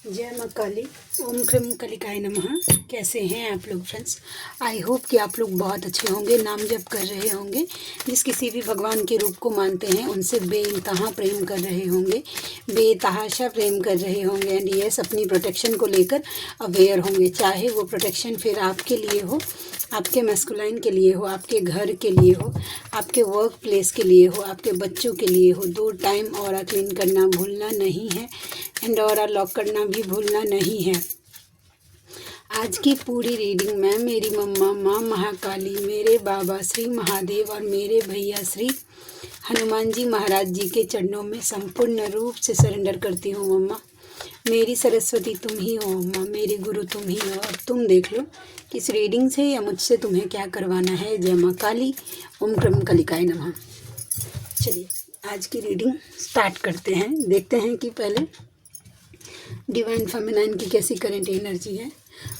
जय माँ काली। ओम क्रम कलिकाय नमः। कैसे हैं आप लोग फ्रेंड्स? आई होप कि आप लोग बहुत अच्छे होंगे, नाम जप कर रहे होंगे, जिस किसी भी भगवान के रूप को मानते हैं उनसे बेइंतहा प्रेम कर रहे होंगे, बेतहाशा प्रेम कर रहे होंगे एंड यस अपनी प्रोटेक्शन को लेकर अवेयर होंगे। चाहे वो प्रोटेक्शन फिर आपके लिए हो, आपके मैस्कुलाइन के लिए हो, आपके घर के लिए हो, आपके वर्क प्लेस के लिए हो, आपके बच्चों के लिए हो। 2 टाइम ऑरा क्लीन करना भूलना नहीं है एंड ऑरा लॉक करना भी भूलना नहीं है। आज की पूरी रीडिंग में मेरी मम्मा माँ महाकाली, मेरे बाबा श्री महादेव और मेरे भैया श्री हनुमान जी महाराज जी के चरणों में संपूर्ण रूप से सरेंडर करती हूँ। मम्मा मेरी सरस्वती तुम ही हो, मम्मा मेरी गुरु तुम ही हो। अब तुम देख लो कि इस रीडिंग से या मुझसे तुम्हें क्या करवाना है। जय माँ काली। ओम क्रम कलिकाय नमः। चलिए आज की रीडिंग स्टार्ट करते हैं। देखते हैं कि पहले डिवाइन फेमिनाइन की कैसी करंट एनर्जी है,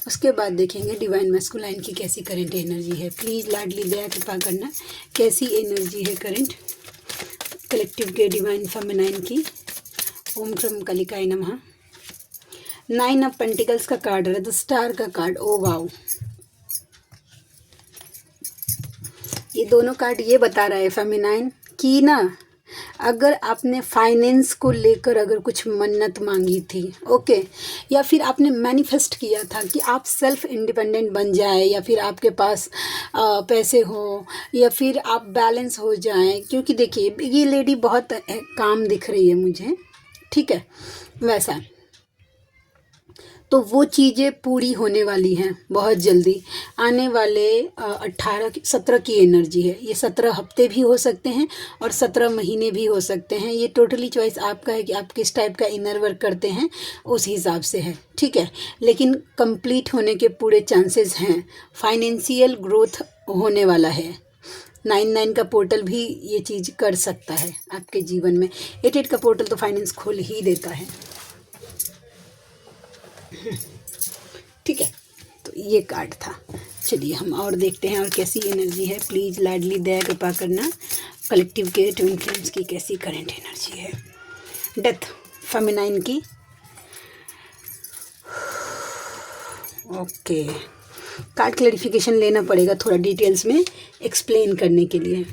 उसके बाद देखेंगे डिवाइन मैस्कुलाइन की कैसी करंट एनर्जी है। प्लीज़ लाडली दया कृपा करना, कैसी एनर्जी है करंट कलेक्टिव के डिवाइन फेमिनाइन की। ओम क्रम कलिकाय नमः। 9 ऑफ पेंटिकल्स का कार्ड है, द स्टार का कार्ड। ओ वाओ, ये दोनों कार्ड ये बता रहा है फेमिनाइन कि ना, अगर आपने फाइनेंस को लेकर अगर कुछ मन्नत मांगी थी, ओके, या फिर आपने मैनिफेस्ट किया था कि आप सेल्फ इंडिपेंडेंट बन जाए, या फिर आपके पास पैसे हो, या फिर आप बैलेंस हो जाएं, क्योंकि देखिए ये लेडी बहुत काम दिख रही है मुझे, ठीक है, वैसा तो वो चीज़ें पूरी होने वाली हैं बहुत जल्दी। आने वाले 17 की एनर्जी है। ये 17 हफ्ते भी हो सकते हैं और 17 महीने भी हो सकते हैं। ये टोटली चॉइस आपका है कि आप किस टाइप का इनर वर्क करते हैं, उस हिसाब से है, ठीक है। लेकिन कंप्लीट होने के पूरे चांसेस हैं। फाइनेंशियल ग्रोथ होने वाला है। 9 का पोर्टल भी ये चीज़ कर सकता है आपके जीवन में। 8 का पोर्टल तो फाइनेंस खोल ही देता है, ठीक है। तो ये कार्ड था। चलिए हम और देखते हैं और कैसी एनर्जी है। प्लीज़ लाडली दया कृपा करना, कलेक्टिव के ट्विन फ्लेम्स की कैसी करंट एनर्जी है। डेथ फेमिनाइन की। ओके, कार्ड क्लैरिफिकेशन लेना पड़ेगा थोड़ा डिटेल्स में एक्सप्लेन करने के लिए,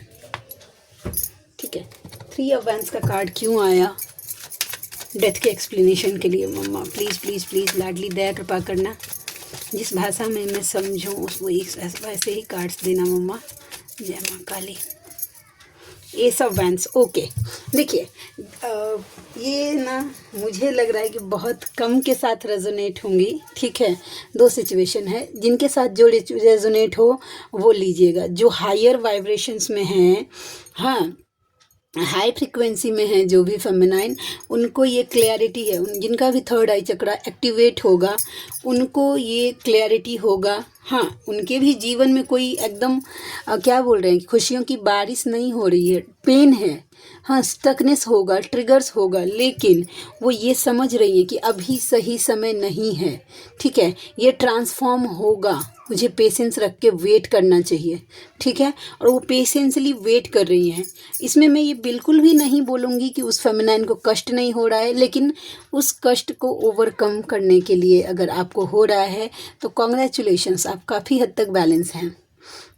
ठीक है। 3 ऑफ वैंड्स का कार्ड क्यों आया डेथ के एक्सप्लेनेशन के लिए? मम्मा प्लीज़ प्लीज़ प्लीज़ लाडली दया कृपा करना, जिस भाषा में मैं समझूं उसको वैसे ही कार्ड्स देना मम्मा। जय माँ Kali. Ace of wands. Okay, देखिए ये ना मुझे लग रहा है कि बहुत कम के साथ रेजोनेट होंगी, ठीक है। 2 सिचुएशन है, जिनके साथ जो रेजोनेट हो वो लीजिएगा। जो हायर वाइब्रेशंस में हैं, हाँ, हाई फ्रिक्वेंसी में है जो भी फेमिनाइन, उनको ये क्लैरिटी है। जिनका भी 3rd आई चक्रा एक्टिवेट होगा उनको ये क्लैरिटी होगा। हाँ, उनके भी जीवन में कोई एकदम क्या बोल रहे हैं, खुशियों की बारिश नहीं हो रही है, पेन है, हाँ, स्टकनेस होगा, ट्रिगर्स होगा, लेकिन वो ये समझ रही है कि अभी सही समय नहीं है, ठीक है। ये ट्रांसफॉर्म होगा, मुझे पेशेंस रख के वेट करना चाहिए, ठीक है। और वो पेशेंसली वेट कर रही हैं। इसमें मैं ये बिल्कुल भी नहीं बोलूँगी कि उस फेमिनाइन को कष्ट नहीं हो रहा है, लेकिन उस कष्ट को ओवरकम करने के लिए अगर आपको हो रहा है तो कॉन्ग्रेचुलेशंस, आप काफ़ी हद तक बैलेंस हैं,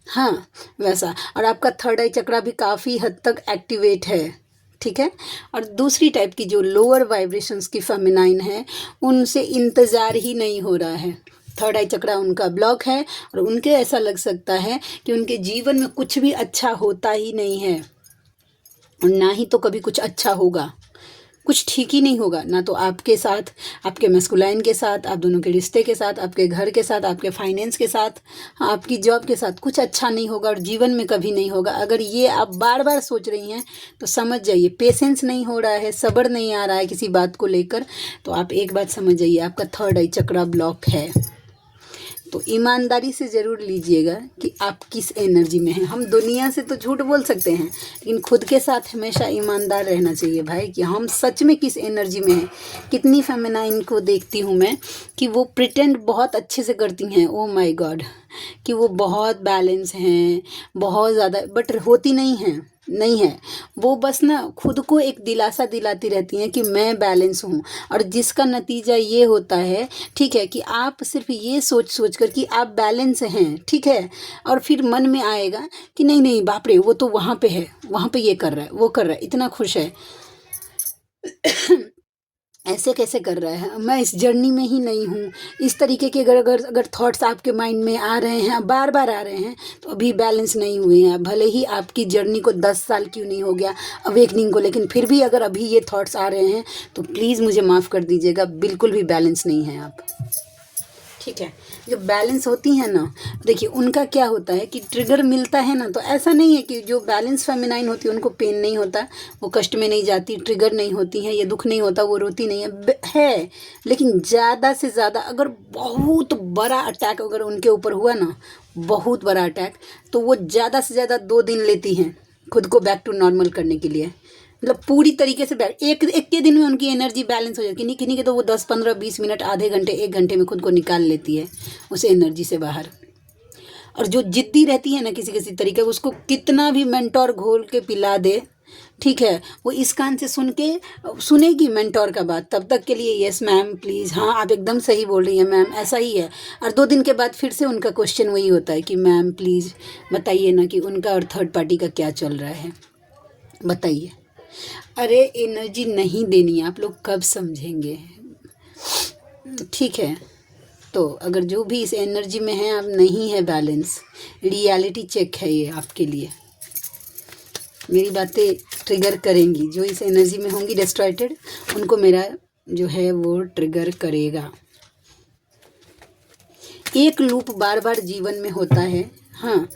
हाँ, वैसा। और आपका 3rd आई चक्रा भी काफ़ी हद तक एक्टिवेट है, ठीक है। और दूसरी टाइप की जो लोअर वाइब्रेशंस की फेमिनाइन है, उनसे इंतज़ार ही नहीं हो रहा है। 3rd आई चक्रा उनका ब्लॉक है और उनके ऐसा लग सकता है कि उनके जीवन में कुछ भी अच्छा होता ही नहीं है, और ना ही तो कभी कुछ अच्छा होगा। कुछ ठीक ही नहीं होगा, ना तो आपके साथ, आपके मैस्कुलाइन के साथ, आप दोनों के रिश्ते के साथ, आपके घर के साथ, आपके फाइनेंस के साथ, आपकी जॉब के साथ कुछ अच्छा नहीं होगा और जीवन में कभी नहीं होगा। अगर ये आप बार बार सोच रही हैं तो समझ जाइए पेशेंस नहीं हो रहा है, सब्र नहीं आ रहा है किसी बात को लेकर। तो आप एक बात समझ जाइए, आपका 3rd आई चक्रा ब्लॉक है। तो ईमानदारी से ज़रूर लीजिएगा कि आप किस एनर्जी में हैं। हम दुनिया से तो झूठ बोल सकते हैं, लेकिन खुद के साथ हमेशा ईमानदार रहना चाहिए भाई, कि हम सच में किस एनर्जी में हैं। कितनी फेमिनाइन को देखती हूँ मैं कि वो प्रिटेंड बहुत अच्छे से करती हैं, ओ माय गॉड, कि वो बहुत बैलेंस हैं, बहुत ज़्यादा, बट होती नहीं हैं। नहीं है। वो बस ना खुद को एक दिलासा दिलाती रहती हैं कि मैं बैलेंस हूँ, और जिसका नतीजा ये होता है, ठीक है, कि आप सिर्फ ये सोच सोच कर कि आप बैलेंस हैं, ठीक है, और फिर मन में आएगा कि नहीं नहीं बाप रे, वो तो वहाँ पे है, वहाँ पे ये कर रहा है, वो कर रहा है, इतना खुश है, ऐसे कैसे कर रहा है, मैं इस जर्नी में ही नहीं हूँ। इस तरीके के अगर अगर अगर थॉट्स आपके माइंड में आ रहे हैं, बार बार आ रहे हैं, तो अभी बैलेंस नहीं हुए हैं। भले ही आपकी जर्नी को 10 साल क्यों नहीं हो गया अवेकनिंग को, लेकिन फिर भी अगर अभी ये थॉट्स आ रहे हैं तो प्लीज़ मुझे माफ़ कर दीजिएगा, बिल्कुल भी बैलेंस नहीं है आप, ठीक है। जो बैलेंस होती हैं ना, देखिए उनका क्या होता है कि ट्रिगर मिलता है ना, तो ऐसा नहीं है कि जो बैलेंस फेमिनाइन होती है उनको पेन नहीं होता, वो कष्ट में नहीं जाती, ट्रिगर नहीं होती हैं, ये दुख नहीं होता, वो रोती नहीं है, लेकिन ज़्यादा से ज़्यादा अगर बहुत बड़ा अटैक अगर उनके ऊपर हुआ ना, बहुत बड़ा अटैक, तो वो ज़्यादा से ज़्यादा 2 दिन लेती हैं खुद को बैक टू नॉर्मल करने के लिए। मतलब पूरी तरीके से एक एक के दिन में उनकी एनर्जी बैलेंस हो जाती है। किन्हीं किन्हीं के तो वो 10 15 20 मिनट, आधे घंटे, 1 घंटे में खुद को निकाल लेती है उस एनर्जी से बाहर। और जो जिद्दी रहती है ना किसी किसी तरीके, उसको कितना भी मेंटोर घोल के पिला दे, ठीक है, वो इस कान से सुन के सुनेगी मेंटोर का बात, तब तक के लिए यस मैम प्लीज़, हाँ आप एकदम सही बोल रही हैं मैम, ऐसा ही है। और 2 दिन के बाद फिर से उनका क्वेश्चन वही होता है कि मैम प्लीज़ बताइए ना कि उनका और थर्ड पार्टी का क्या चल रहा है, बताइए। अरे एनर्जी नहीं देनी है, आप लोग कब समझेंगे, ठीक है। तो अगर जो भी इस एनर्जी में है, आप नहीं है बैलेंस, रियलिटी चेक है ये आपके लिए। मेरी बातें ट्रिगर करेंगी, जो इस एनर्जी में होंगी डिस्ट्रॉयटेड, उनको मेरा जो है वो ट्रिगर करेगा। एक लूप बार बार जीवन में होता है। हाँ,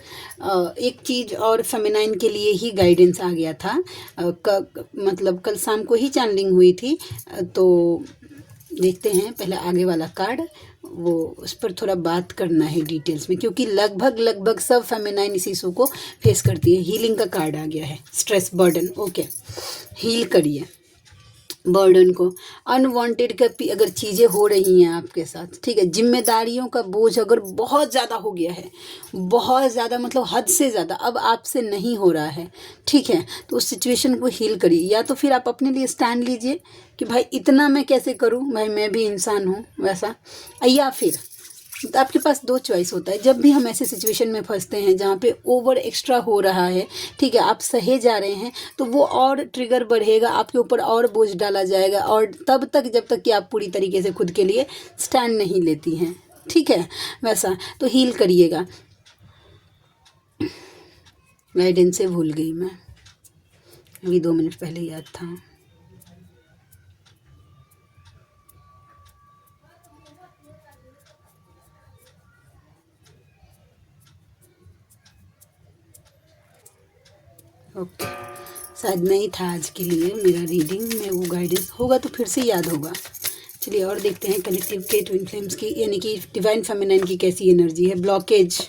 एक चीज़ और फेमिनाइन के लिए ही गाइडेंस आ गया था। मतलब कल शाम को ही चैनलिंग हुई थी, तो देखते हैं पहले आगे वाला कार्ड, वो उस पर थोड़ा बात करना है डिटेल्स में, क्योंकि लगभग सब फेमिनाइन इस इशू को फेस करती है। हीलिंग का कार्ड आ गया है, स्ट्रेस बर्डन, ओके, हील करिए बर्डन को। अनवांटेड का अगर चीज़ें हो रही हैं आपके साथ, ठीक है, जिम्मेदारियों का बोझ अगर बहुत ज़्यादा हो गया है, बहुत ज़्यादा मतलब हद से ज़्यादा अब आपसे नहीं हो रहा है, ठीक है, तो उस सिचुएशन को हील करिए। या तो फिर आप अपने लिए स्टैंड लीजिए कि भाई इतना मैं कैसे करूं, भाई मैं भी इंसान हूं वैसा। या फिर तो आपके पास 2 चॉइस होता है। जब भी हम ऐसे सिचुएशन में फंसते हैं जहाँ पे ओवर एक्स्ट्रा हो रहा है, ठीक है, आप सहे जा रहे हैं, तो वो और ट्रिगर बढ़ेगा, आपके ऊपर और बोझ डाला जाएगा, और तब तक जब तक कि आप पूरी तरीके से खुद के लिए स्टैंड नहीं लेती हैं, ठीक है, वैसा। तो हील करिएगा। गाइडेंस से भूल गई मैं, अभी 2 मिनट पहले याद था। ओके, शायद नहीं था आज के लिए मेरा रीडिंग में वो गाइडेंस, होगा तो फिर से याद होगा। चलिए और देखते हैं कलेक्टिव के ट्विन फ्लेम्स की, यानी कि डिवाइन फेमिनाइन की कैसी एनर्जी है। ब्लॉकेज,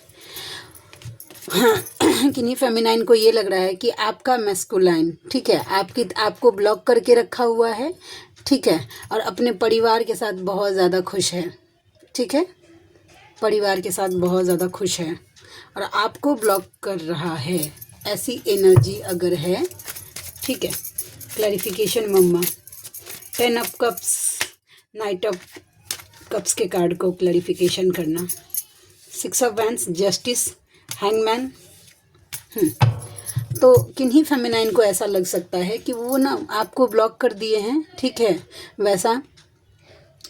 हाँ, किन्हीं फेमिनाइन को ये लग रहा है कि आपका मैस्कुलाइन, ठीक है, आपको ब्लॉक करके रखा हुआ है, ठीक है, और अपने परिवार के साथ बहुत ज़्यादा खुश है, ठीक है, परिवार के साथ बहुत ज़्यादा खुश है और आपको ब्लॉक कर रहा है, ऐसी एनर्जी अगर है, ठीक है। Clarification mamma, 10 of cups, knight of cups के कार्ड को क्लैरिफिकेशन करना, 6 ऑफ वैंड्स, जस्टिस, हैंगमैन। तो किन्हीं फेमिनाइन को ऐसा लग सकता है कि वो ना आपको ब्लॉक कर दिए हैं, ठीक है, वैसा,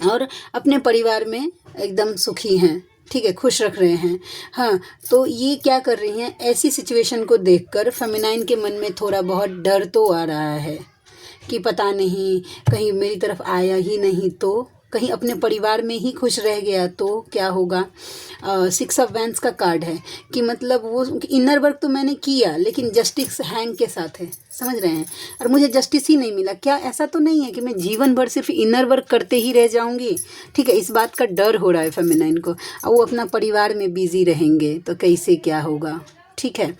और अपने परिवार में एकदम सुखी हैं, ठीक है, खुश रख रहे हैं। हाँ, तो ये क्या कर रही हैं, ऐसी सिचुएशन को देखकर फेमिनाइन के मन में थोड़ा बहुत डर तो आ रहा है कि पता नहीं कहीं मेरी तरफ आया ही नहीं तो, कहीं अपने परिवार में ही खुश रह गया तो क्या होगा। 6 ऑफ वैंड्स का कार्ड है कि मतलब वो इनर वर्क तो मैंने किया, लेकिन जस्टिस हैंग के साथ है, समझ रहे हैं, और मुझे जस्टिस ही नहीं मिला। क्या ऐसा तो नहीं है कि मैं जीवन भर सिर्फ इनर वर्क करते ही रह जाऊंगी, ठीक है, इस बात का डर हो रहा है फेमिनाइन को। और वो अपना परिवार में बिजी रहेंगे तो कैसे क्या होगा, ठीक है।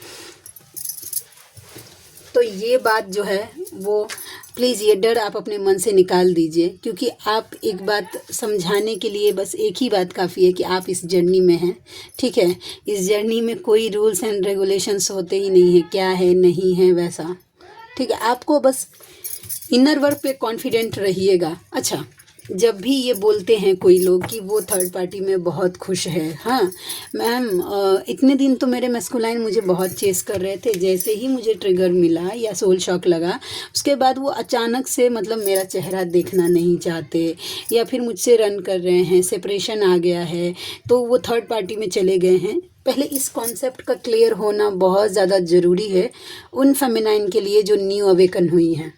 तो ये बात जो है वो प्लीज़ ये डर आप अपने मन से निकाल दीजिए, क्योंकि आप एक बात समझाने के लिए बस एक ही बात काफ़ी है कि आप इस जर्नी में हैं, ठीक है। इस जर्नी में कोई रूल्स एंड रेगुलेशंस होते ही नहीं है, क्या है नहीं है वैसा, ठीक है। आपको बस इनर वर्क पे कॉन्फिडेंट रहिएगा। अच्छा, जब भी ये बोलते हैं कोई लोग कि वो थर्ड पार्टी में बहुत खुश है, हाँ मैम, इतने दिन तो मेरे मैस्कुलाइन मुझे बहुत चेस कर रहे थे, जैसे ही मुझे ट्रिगर मिला या सोल शॉक लगा, उसके बाद वो अचानक से मतलब मेरा चेहरा देखना नहीं चाहते, या फिर मुझसे रन कर रहे हैं, सेपरेशन आ गया है, तो वो थर्ड पार्टी में चले गए हैं। पहले इस कॉन्सेप्ट का क्लियर होना बहुत ज़्यादा ज़रूरी है उन फेमिनाइन के लिए जो न्यू अवेकन हुई हैं।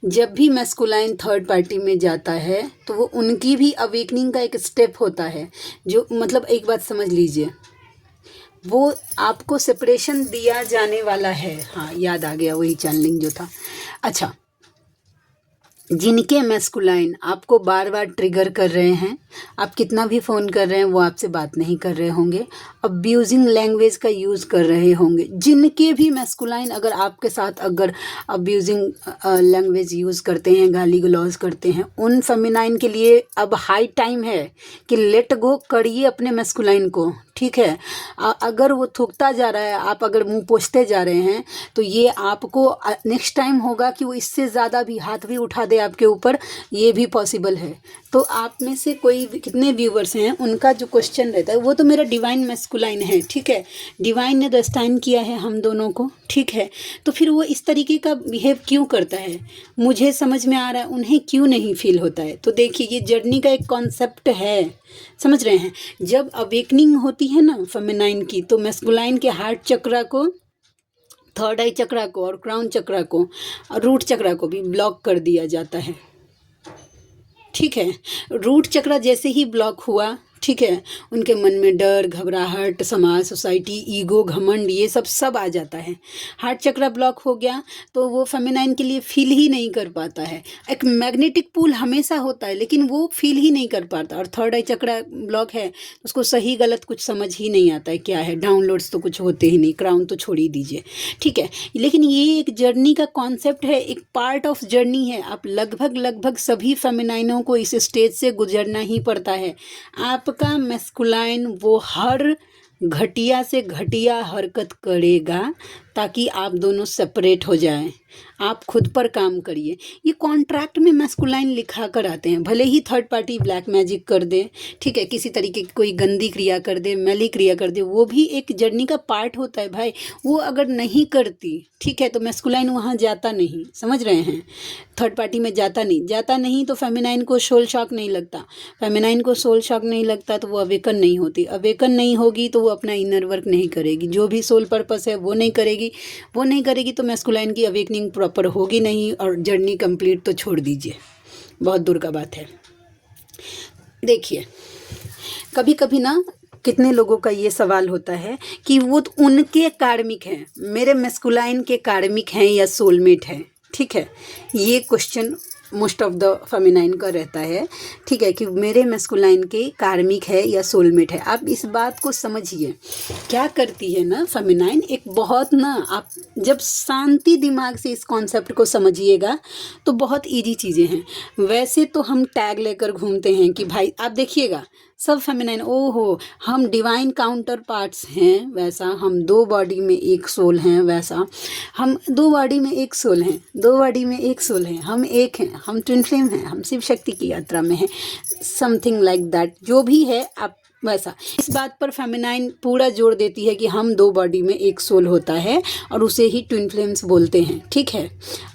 जब भी मैस्कुलाइन थर्ड पार्टी में जाता है तो वो उनकी भी अवेकनिंग का एक स्टेप होता है, जो मतलब एक बात समझ लीजिए, वो आपको सेपरेशन दिया जाने वाला है। हाँ, याद आ गया वही चैनलिंग जो था। अच्छा, जिनके मैस्कुलाइन आपको बार बार ट्रिगर कर रहे हैं, आप कितना भी फ़ोन कर रहे हैं वो आपसे बात नहीं कर रहे होंगे, अब्यूजिंग लैंग्वेज का यूज़ कर रहे होंगे, जिनके भी मैस्कुलाइन अगर आपके साथ अगर अब्यूजिंग लैंग्वेज यूज़ करते हैं, गाली गलौज करते हैं, उन फेमिनाइन के लिए अब हाई टाइम है कि लेट गो करिए अपने मैस्कुलाइन को, ठीक है। अगर वो थूकता जा रहा है, आप अगर मुंह पोंछते जा रहे हैं, तो ये आपको नेक्स्ट टाइम होगा कि वो इससे ज़्यादा भी हाथ भी उठा दे आपके ऊपर, ये भी पॉसिबल है। तो आप में से कोई कितने व्यूवर्स हैं, उनका जो क्वेश्चन रहता है, वो तो मेरा डिवाइन मैस्कुलाइन है, ठीक है। डिवाइन ने डेस्टाइन किया है हम दोनों को, ठीक है। तो फिर वो इस तरीके का बिहेव क्यों करता है, मुझे समझ में आ रहा है, उन्हें क्यों नहीं फील होता है। तो देखिए, ये जर्नी का एक कॉन्सेप्ट है, समझ रहे हैं। जब अवेकनिंग होती है ना फेमिनाइन की, तो मैस्कुलाइन के हार्ट चक्रा को, थर्ड आई चक्रा को और क्राउन चक्रा को और रूट चक्रा को भी ब्लॉक कर दिया जाता है, ठीक है। रूट चक्रा जैसे ही ब्लॉक हुआ, ठीक है, उनके मन में डर, घबराहट, समाज, सोसाइटी, ईगो, घमंड, ये सब आ जाता है। हार्ट चक्रा ब्लॉक हो गया तो वो फेमिनाइन के लिए फील ही नहीं कर पाता है। एक मैग्नेटिक पुल हमेशा होता है, लेकिन वो फील ही नहीं कर पाता। और थर्ड आई चक्रा ब्लॉक है, उसको सही गलत कुछ समझ ही नहीं आता है क्या है, डाउनलोड्स तो कुछ होते ही नहीं, क्राउन तो छोड़ ही दीजिए, ठीक है। लेकिन ये एक जर्नी का कॉन्सेप्ट है, एक पार्ट ऑफ जर्नी है। आप लगभग सभी फेमिनाइनों को इस स्टेज से गुजरना ही पड़ता है। आपका मैस्कुलाइन वो हर घटिया से घटिया हरकत करेगा ताकि आप दोनों सेपरेट हो जाएं। आप खुद पर काम करिए। ये कॉन्ट्रैक्ट में मैस्कुलाइन लिखा कर आते हैं, भले ही थर्ड पार्टी ब्लैक मैजिक कर दे, ठीक है, किसी तरीके की कोई गंदी क्रिया कर दे, मैली क्रिया कर दे, वो भी एक जर्नी का पार्ट होता है भाई। वो अगर नहीं करती, ठीक है, तो मैस्कुलाइन वहाँ जाता नहीं, समझ रहे हैं, थर्ड पार्टी में जाता नहीं तो फेमिनाइन को सोल शॉक नहीं लगता। फेमिनाइन को सोल शॉक नहीं लगता तो वो अवेकन नहीं होती। अवेकन नहीं होगी तो वो अपना इनर वर्क नहीं करेगी, जो भी सोल पर्पस है वो नहीं करेगी तो मैस्कुलाइन की अवेकनिंग प्रॉपर होगी नहीं, और जर्नी कंप्लीट तो छोड़ दीजिए, बहुत दूर का बात है। देखिए, कभी कभी ना कितने लोगों का ये सवाल होता है कि वो तो उनके कार्मिक हैं, मेरे मैस्कुलाइन के कार्मिक हैं या सोलमेट हैं, ठीक है। ये question most of the feminine का रहता है, ठीक है, कि मेरे मैस्कुलाइन के कार्मिक है या सोलमेट है। आप इस बात को समझिए, क्या करती है ना फेमिनाइन, एक बहुत ना, आप जब शांति दिमाग से इस कॉन्सेप्ट को समझिएगा तो बहुत इजी चीज़ें हैं। वैसे तो हम टैग लेकर घूमते हैं कि भाई आप देखिएगा सब फेमिनाइन, ओहो हम डिवाइन काउंटर पार्ट्स हैं, वैसा हम दो बॉडी में एक सोल हैं, वैसा हम दो बॉडी में एक सोल हैं, दो बॉडी में एक सोल हैं, हम एक हैं, हम ट्विन फ्लेम हैं, हम शिव शक्ति की यात्रा में हैं, समथिंग लाइक दैट, जो भी है आप वैसा। इस बात पर फेमिनाइन पूरा जोर देती है कि हम दो बॉडी में एक सोल होता है और उसे ही ट्विन फ्लेम्स बोलते हैं, ठीक है।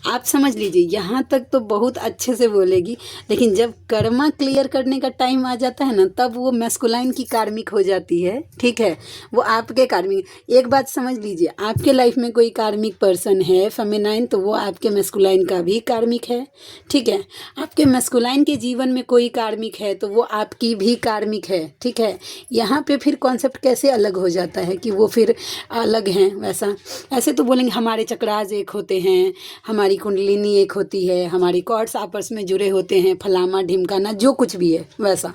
आप समझ लीजिए, यहाँ तक तो बहुत अच्छे से बोलेगी, लेकिन जब कर्मा क्लियर करने का टाइम आ जाता है ना, तब वो मैस्कुलाइन की कार्मिक हो जाती है, ठीक है, वो आपके कार्मिक। एक बात समझ लीजिए, आपके लाइफ में कोई कार्मिक पर्सन है फेमिनाइन, तो वो आपके मैस्कुलाइन का भी कार्मिक है, ठीक है। आपके मैस्कुलाइन के जीवन में कोई कार्मिक है तो वो आपकी भी कार्मिक है, ठीक है। यहाँ पे फिर कॉन्सेप्ट कैसे अलग हो जाता है कि वो फिर अलग हैं वैसा। ऐसे तो बोलेंगे हमारे चक्रास एक होते हैं, हमारी कुंडलिनी एक होती है, हमारी कॉर्ड्स आपस में जुड़े होते हैं, फलामा ढिमकाना जो कुछ भी है वैसा।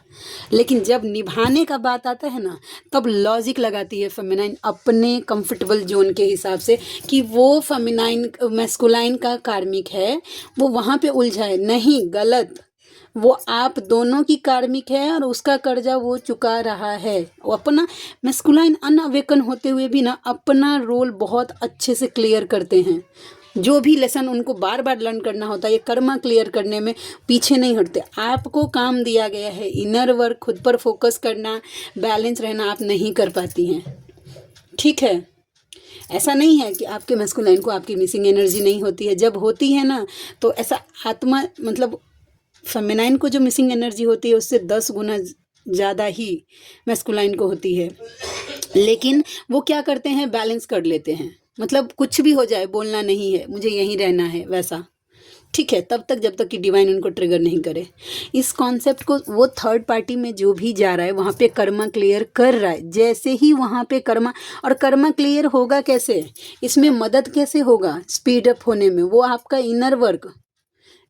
लेकिन जब निभाने का बात आता है ना, तब लॉजिक लगाती है फेमिनाइन अपने कंफर्टेबल जोन के हिसाब से कि वो फेमिनाइन मैस्कुलाइन का कार्मिक है, वो वहाँ पे उलझाए नहीं, गलत। वो आप दोनों की कार्मिक है और उसका कर्जा वो चुका रहा है। वो अपना मैस्कुलाइन अनअवेकन होते हुए भी ना अपना रोल बहुत अच्छे से क्लियर करते हैं। जो भी लेसन उनको बार बार लर्न करना होता है, ये कर्मा क्लियर करने में पीछे नहीं हटते। आपको काम दिया गया है इनर वर्क, खुद पर फोकस करना, बैलेंस रहना, आप नहीं कर पाती हैं, ठीक है। ऐसा नहीं है कि आपके मैस्कुलाइन को आपकी मिसिंग एनर्जी नहीं होती है, जब होती है ना तो ऐसा आत्मा मतलब फेमिनाइन को जो मिसिंग एनर्जी होती है उससे 10 गुना ज़्यादा ही मैस्कुलाइन को होती है। लेकिन वो क्या करते हैं, बैलेंस कर लेते हैं, मतलब कुछ भी हो जाए बोलना नहीं है, मुझे यहीं रहना है वैसा, ठीक है, तब तक जब तक कि डिवाइन उनको ट्रिगर नहीं करे। इस कॉन्सेप्ट को वो थर्ड पार्टी में जो भी जा रहा है वहाँ पे कर्मा क्लियर कर रहा है। जैसे ही वहाँ पे कर्मा, और कर्मा क्लियर होगा कैसे, इसमें मदद कैसे होगा स्पीड अप होने में, वो आपका इनर वर्क।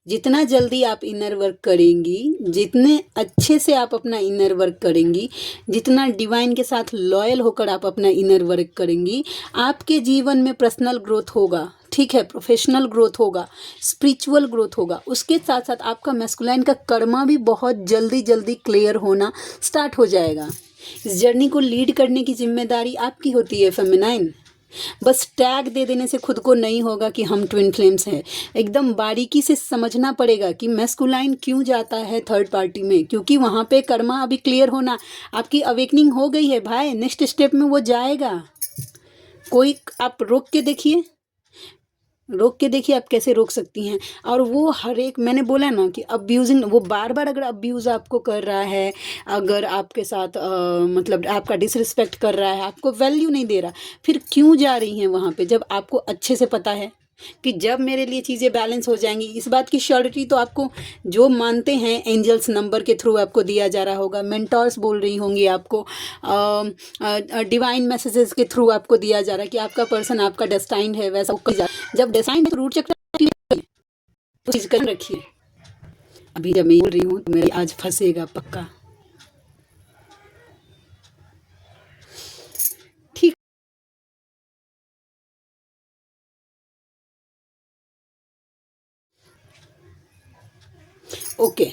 जितना जल्दी आप इनर वर्क करेंगी, जितने अच्छे से आप अपना इनर वर्क करेंगी, जितना डिवाइन के साथ लॉयल होकर आप अपना इनर वर्क करेंगी, आपके जीवन में पर्सनल ग्रोथ होगा, ठीक है, प्रोफेशनल ग्रोथ होगा, स्पिरिचुअल ग्रोथ होगा। उसके साथ साथ आपका मैस्कुलाइन का कर्मा भी बहुत जल्दी जल्दी क्लियर होना स्टार्ट हो जाएगा। इस जर्नी को लीड करने की जिम्मेदारी आपकी होती है फेमिनाइन। बस टैग दे देने से खुद को नहीं होगा कि हम ट्विन फ्लेम्स हैं। एकदम बारीकी से समझना पड़ेगा कि मैस्कुलाइन क्यों जाता है थर्ड पार्टी में, क्योंकि वहाँ पे कर्मा अभी क्लियर होना, आपकी अवेकनिंग हो गई है भाई, नेक्स्ट स्टेप में वो जाएगा। कोई आप रोक के देखिए, रोक के देखिए आप कैसे रोक सकती हैं। और वो हर एक, मैंने बोला ना कि अब्यूजिंग, वो बार बार अगर अब्यूज़ आपको कर रहा है, अगर आपके साथ मतलब आपका डिसरिस्पेक्ट कर रहा है, आपको वैल्यू नहीं दे रहा, फिर क्यों जा रही हैं वहाँ पे, जब आपको अच्छे से पता है कि जब मेरे लिए चीज़ें बैलेंस हो जाएंगी। इस बात की श्योरिटी तो आपको जो मानते हैं एंजल्स नंबर के थ्रू आपको दिया जा रहा होगा, मेंटर्स बोल रही होंगी आपको, डिवाइन मैसेजेस के थ्रू आपको दिया जा रहा है कि आपका पर्सन आपका डेस्टाइन है वैसा। जब डेस्टाइन तो रूट चक्र तो चीज़ कर रखिए। अभी जब मैं बोल रही हूँ तो मेरे आज फंसेगा पक्का, ठीक। ओके,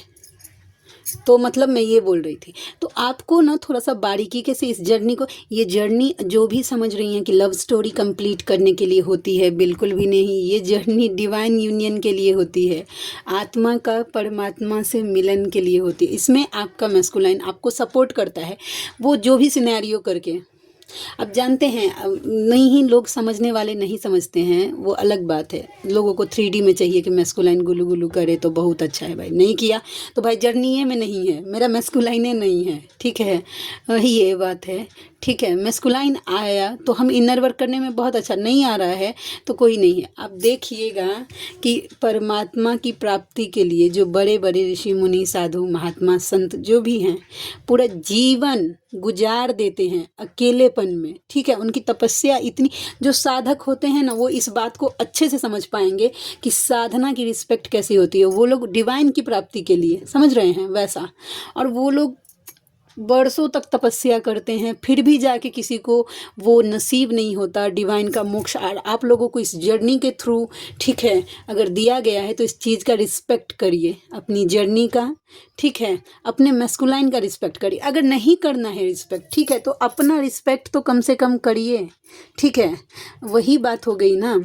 तो मतलब मैं ये बोल रही थी, तो आपको ना थोड़ा सा बारीकी के से इस जर्नी को, ये जर्नी जो भी समझ रही हैं कि लव स्टोरी कंप्लीट करने के लिए होती है, बिल्कुल भी नहीं। ये जर्नी डिवाइन यूनियन के लिए होती है, आत्मा का परमात्मा से मिलन के लिए होती है। इसमें आपका मैस्कुलाइन आपको सपोर्ट करता है, वो जो भी सिनेरियो करके। अब जानते हैं, नहीं लोग समझने वाले नहीं समझते हैं, वो अलग बात है। लोगों को 3D में चाहिए कि मैस्कुलाइन गुलू गुलू करे तो बहुत अच्छा है भाई, नहीं किया तो भाई जर्नी में नहीं है, मेरा मैस्कुलाइन नहीं है, ठीक है, ये बात है, ठीक है। मैस्कुलाइन आया तो हम इनर वर्क करने में बहुत अच्छा, नहीं आ रहा है तो कोई नहीं है। आप देखिएगा कि परमात्मा की प्राप्ति के लिए जो बड़े बड़े ऋषि मुनि साधु महात्मा संत जो भी हैं, पूरा जीवन गुजार देते हैं अकेलेपन में, ठीक है। उनकी तपस्या इतनी, जो साधक होते हैं ना वो इस बात को अच्छे से समझ पाएंगे कि साधना की रिस्पेक्ट कैसी होती है। वो लोग डिवाइन की प्राप्ति के लिए, समझ रहे हैं वैसा, और वो लोग बरसों तक तपस्या करते हैं, फिर भी जाके किसी को वो नसीब नहीं होता डिवाइन का मोक्ष। आप लोगों को इस जर्नी के थ्रू, ठीक है, अगर दिया गया है तो इस चीज़ का रिस्पेक्ट करिए, अपनी जर्नी का, ठीक है, अपने मैस्कुलाइन का रिस्पेक्ट करिए। अगर नहीं करना है रिस्पेक्ट, ठीक है, तो अपना रिस्पेक्ट तो कम से कम करिए, ठीक है। वही बात हो गई ना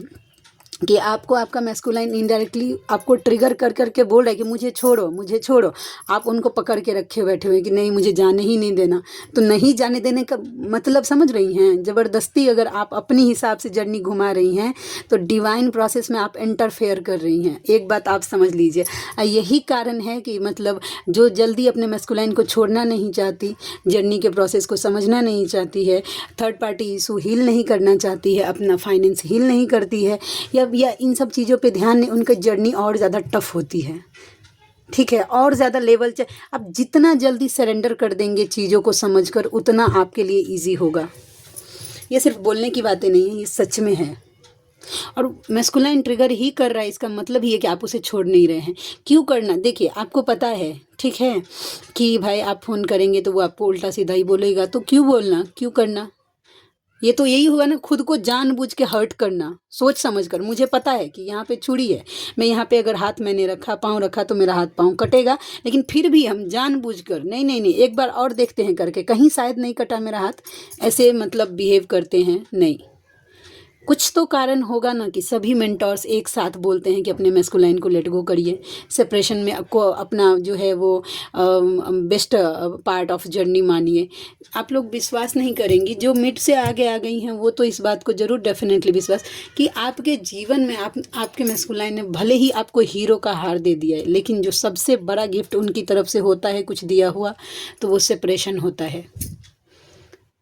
कि आपको आपका मैस्कुलाइन इनडायरेक्टली आपको ट्रिगर कर करके बोल रहा है कि मुझे छोड़ो, मुझे छोड़ो। आप उनको पकड़ के रखे बैठे हुए कि नहीं मुझे जाने ही नहीं देना। तो नहीं जाने देने का मतलब समझ रही हैं, ज़बरदस्ती अगर आप अपनी हिसाब से जर्नी घुमा रही हैं तो डिवाइन प्रोसेस में आप इंटरफेयर कर रही हैं। एक बात आप समझ लीजिए, यही कारण है कि मतलब जो जल्दी अपने मैस्कुलाइन को छोड़ना नहीं चाहती, जर्नी के प्रोसेस को समझना नहीं चाहती है, थर्ड पार्टी इशू हील नहीं करना चाहती है, अपना फाइनेंस हील नहीं करती है, या इन सब चीज़ों पे ध्यान नहीं, उनकी जर्नी और ज़्यादा टफ होती है। ठीक है, और ज़्यादा लेवल आप जितना जल्दी सरेंडर कर देंगे चीज़ों को समझकर, उतना आपके लिए ईजी होगा। ये सिर्फ बोलने की बातें नहीं है, ये सच में है। और मैस्कुलाइन ट्रिगर ही कर रहा है, इसका मतलब ही है कि आप उसे छोड़ नहीं रहे हैं। क्यों करना, देखिए आपको पता है, ठीक है, कि भाई आप फ़ोन करेंगे तो वो आपको उल्टा सीधा ही बोलेगा, तो क्यों बोलना, क्यों करना। ये तो यही हुआ ना, खुद को जानबूझ के हर्ट करना, सोच समझ कर। मुझे पता है कि यहाँ पे छुरी है, मैं यहाँ पे अगर हाथ मैंने रखा, पाँव रखा, तो मेरा हाथ पाँव कटेगा, लेकिन फिर भी हम जानबूझ कर नहीं नहीं नहीं, एक बार और देखते हैं करके, कहीं शायद नहीं कटा मेरा हाथ, ऐसे मतलब बिहेव करते हैं। नहीं, कुछ तो कारण होगा ना कि सभी मेंटर्स एक साथ बोलते हैं कि अपने मैस्कुलाइन को लेट गो करिए, सेपरेशन में आपको अपना जो है वो बेस्ट पार्ट ऑफ जर्नी मानिए। आप लोग विश्वास नहीं करेंगी, जो मिड से आगे आ गई हैं वो तो इस बात को ज़रूर डेफिनेटली विश्वास कि आपके जीवन में आपके मैस्कुलाइन ने भले ही आपको हीरो का हार दे दिया है, लेकिन जो सबसे बड़ा गिफ्ट उनकी तरफ से होता है कुछ दिया हुआ, तो वो सेपरेशन होता है,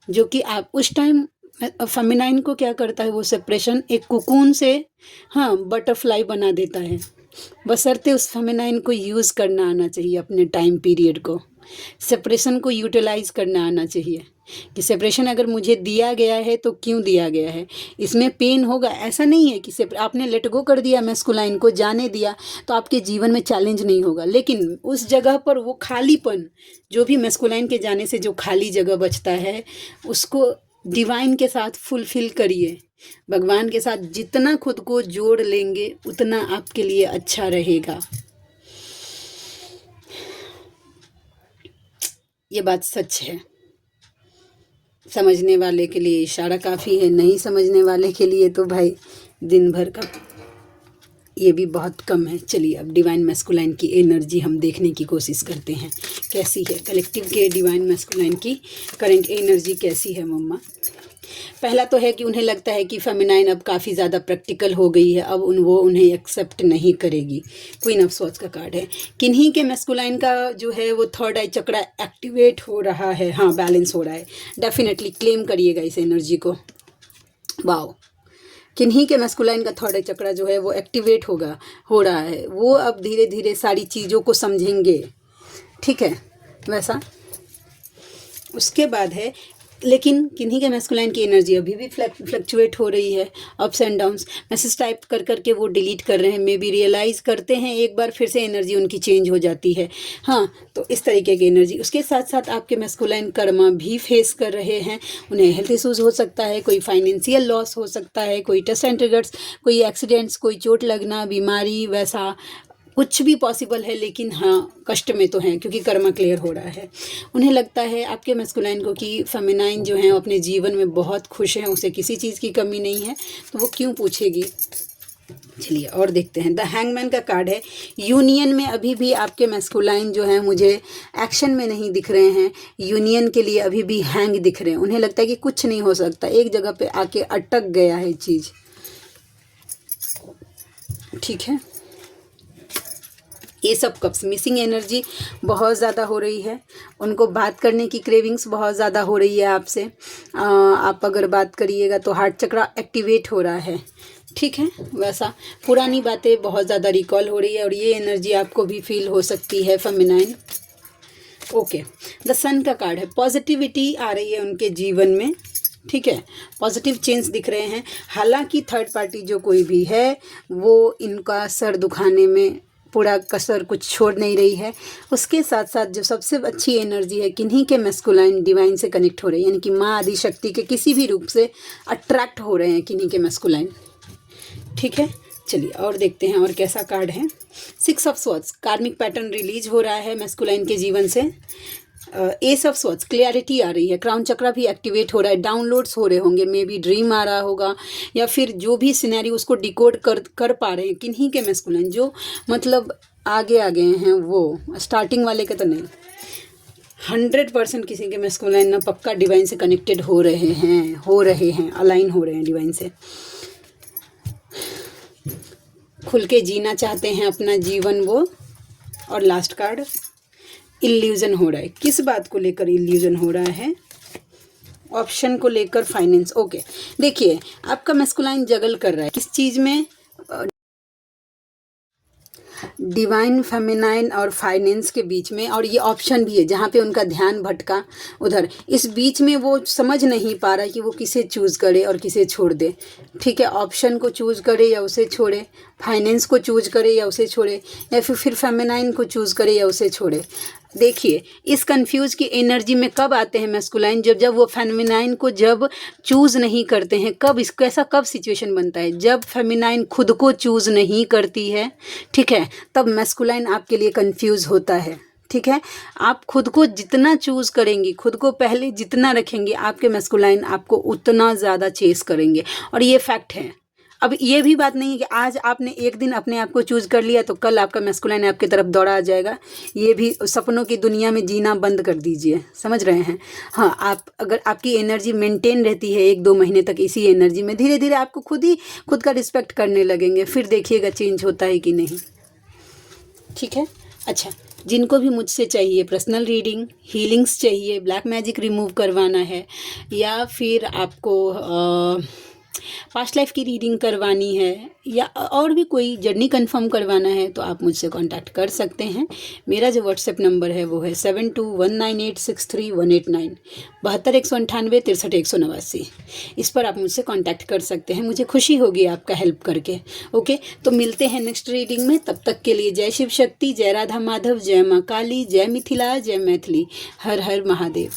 जो कि आप उस टाइम फेमिनाइन को क्या करता है, वो सेपरेशन एक कुकून से हाँ बटरफ्लाई बना देता है। बशर्ते उस फेमिनाइन को यूज़ करना आना चाहिए, अपने टाइम पीरियड को सेपरेशन को यूटिलाइज करना आना चाहिए कि सेपरेशन अगर मुझे दिया गया है तो क्यों दिया गया है, इसमें पेन होगा, ऐसा नहीं है कि आपने लेट गो कर दिया, मैस्कुलाइन को जाने दिया तो आपके जीवन में चैलेंज नहीं होगा, लेकिन उस जगह पर वो खालीपन, जो भी मैस्कुलाइन के जाने से जो खाली जगह बचता है, उसको डिवाइन के साथ फुलफिल करिए। भगवान के साथ जितना खुद को जोड़ लेंगे उतना आपके लिए अच्छा रहेगा। ये बात सच है। समझने वाले के लिए इशारा काफ़ी है, नहीं समझने वाले के लिए तो भाई दिन भर का ये भी बहुत कम है। चलिए अब डिवाइन मैस्कुलाइन की एनर्जी हम देखने की कोशिश करते हैं कैसी है। कलेक्टिव के डिवाइन मैस्कुलाइन की करंट एनर्जी कैसी है मम्मा। पहला तो है कि उन्हें लगता है कि फेमिनाइन अब काफ़ी ज़्यादा प्रैक्टिकल हो गई है, अब वो उन्हें एक्सेप्ट नहीं करेगी। क्वीन ऑफ स्वॉर्ड्स का कार्ड है। किन्हीं के मैस्कुलाइन का जो है वो थर्ड आई चक्रा एक्टिवेट हो रहा है, हाँ बैलेंस हो रहा है। डेफिनेटली क्लेम करिएगा इस एनर्जी को। वाओ, किन्हीं के मैस्कुलाइन का थर्ड आई चक्रा जो है वो एक्टिवेट हो रहा है, वो अब धीरे धीरे सारी चीज़ों को समझेंगे, ठीक है वैसा। उसके बाद है, लेकिन किन्हीं के मैस्कुलाइन की एनर्जी अभी भी फ्लक्चुएट हो रही है, ups and downs. Message type कर करके वो डिलीट कर रहे हैं, मे बी रियलाइज़ करते हैं एक बार, फिर से एनर्जी उनकी चेंज हो जाती है। हाँ, तो इस तरीके की एनर्जी। उसके साथ साथ आपके मैस्कुलाइन कर्मा भी फेस कर रहे हैं, उन्हें हेल्थ इशूज़ हो सकता है, कोई फाइनेंशियल लॉस हो सकता है, कोई टेस्ट एंड ट्रिगर्स, कोई एक्सीडेंट्स, कोई चोट लगना, बीमारी, वैसा कुछ भी पॉसिबल है, लेकिन हाँ कष्ट में तो हैं क्योंकि कर्मा क्लियर हो रहा है। उन्हें लगता है आपके मैस्कुलाइन को कि फेमिनाइन जो है अपने जीवन में बहुत खुश हैं, उसे किसी चीज़ की कमी नहीं है, तो वो क्यों पूछेगी। चलिए और देखते हैं। द हैंगमैन का कार्ड है। यूनियन में अभी भी आपके मैस्कुलाइन जो है मुझे एक्शन में नहीं दिख रहे हैं, यूनियन के लिए अभी भी हैंग दिख रहे हैं। उन्हें लगता है कि कुछ नहीं हो सकता, एक जगह पे आके अटक गया है चीज़, ठीक है। ये सब कप्स मिसिंग एनर्जी बहुत ज़्यादा हो रही है, उनको बात करने की क्रेविंग्स बहुत ज़्यादा हो रही है आपसे। आप अगर बात करिएगा तो हार्ट चक्रा एक्टिवेट हो रहा है, ठीक है वैसा। पुरानी बातें बहुत ज़्यादा रिकॉल हो रही है और ये एनर्जी आपको भी फील हो सकती है फेमिनाइन। ओके, द सन का कार्ड है। पॉजिटिविटी आ रही है उनके जीवन में, ठीक है, पॉजिटिव चेंज दिख रहे हैं। हालांकि थर्ड पार्टी जो कोई भी है वो इनका सर दुखाने में पूरा कसर कुछ छोड़ नहीं रही है। उसके साथ साथ जो सबसे अच्छी एनर्जी है, किन्हीं के मैस्कुलाइन डिवाइन से कनेक्ट हो रही है, यानी कि माँ आदि शक्ति के किसी भी रूप से अट्रैक्ट हो रहे हैं किन्हीं के मैस्कुलाइन, ठीक है। चलिए और देखते हैं और कैसा कार्ड है। 6 ऑफ स्वॉर्ड्स, कार्मिक पैटर्न रिलीज हो रहा है मैस्कुलाइन के जीवन से। एस ऑफ स्वॉर्ड्स, क्लैरिटी आ रही है, क्राउन चक्रा भी एक्टिवेट हो रहा है, डाउनलोड्स हो रहे होंगे, मे बी ड्रीम आ रहा होगा, या फिर जो भी सिनेरी उसको डिकोड कर पा रहे हैं किन्हीं के मैस्कुलाइन, जो मतलब आगे आ गए हैं, वो स्टार्टिंग वाले का तो नहीं, 100% किसी के मैस्कुलाइन ना पक्का डिवाइन से कनेक्टेड हो रहे हैं, अलाइन हो रहे हैं डिवाइन से, खुल के जीना चाहते हैं अपना जीवन वो। और लास्ट कार्ड, इल्यूजन हो रहा है। किस बात को लेकर इल्यूजन हो रहा है? ऑप्शन को लेकर, फाइनेंस। ओके, देखिए आपका मैस्कुलाइन जगल कर रहा है किस चीज़ में, डिवाइन फेमिनाइन और फाइनेंस के बीच में, और ये ऑप्शन भी है जहाँ पे उनका ध्यान भटका उधर, इस बीच में वो समझ नहीं पा रहा कि वो किसे चूज़ करे और किसे छोड़ दे। ठीक है, ऑप्शन को चूज़ करे या उसे छोड़े, फाइनेंस को चूज करे या उसे छोड़े, या फिर फेमिनाइन को चूज़ करे या उसे छोड़े। देखिए, इस कंफ्यूज की एनर्जी में कब आते हैं मैस्कुलाइन, जब वो फेमिनाइन को जब चूज़ नहीं करते हैं। कब इसको ऐसा कब सिचुएशन बनता है, जब फेमिनाइन खुद को चूज़ नहीं करती है, ठीक है, तब मैस्कुलाइन आपके लिए कंफ्यूज होता है। ठीक है, आप खुद को जितना चूज़ करेंगी, खुद को पहले जितना रखेंगे, आपके मैस्कुलाइन आपको उतना ज़्यादा चेस करेंगे, और ये फैक्ट है। अब ये भी बात नहीं है कि आज आपने एक दिन अपने आप को चूज़ कर लिया तो कल आपका मैस्कुलाइन आपकी तरफ दौड़ा आ जाएगा। ये भी सपनों की दुनिया में जीना बंद कर दीजिए, समझ रहे हैं। हाँ, आप अगर आपकी एनर्जी मेंटेन रहती है 1-2 महीने तक इसी एनर्जी में, धीरे धीरे आपको खुद का रिस्पेक्ट करने लगेंगे, फिर देखिएगा चेंज होता है कि नहीं। ठीक है, अच्छा, जिनको भी मुझसे चाहिए पर्सनल रीडिंग, हीलिंग्स चाहिए, ब्लैक मैजिक रिमूव करवाना है, या फिर आपको पास्ट लाइफ की रीडिंग करवानी है, या और भी कोई जर्नी कंफर्म करवाना है, तो आप मुझसे कांटेक्ट कर सकते हैं। मेरा जो व्हाट्सएप नंबर है वो है 7219863189, 7219863189। इस पर आप मुझसे कांटेक्ट कर सकते हैं, मुझे खुशी होगी आपका हेल्प करके। ओके, तो मिलते हैं नेक्स्ट रीडिंग में, तब तक के लिए जय शिव शक्ति, जय राधा माधव, जय माँ काली, जय मिथिला, जय मैथिली, हर हर महादेव।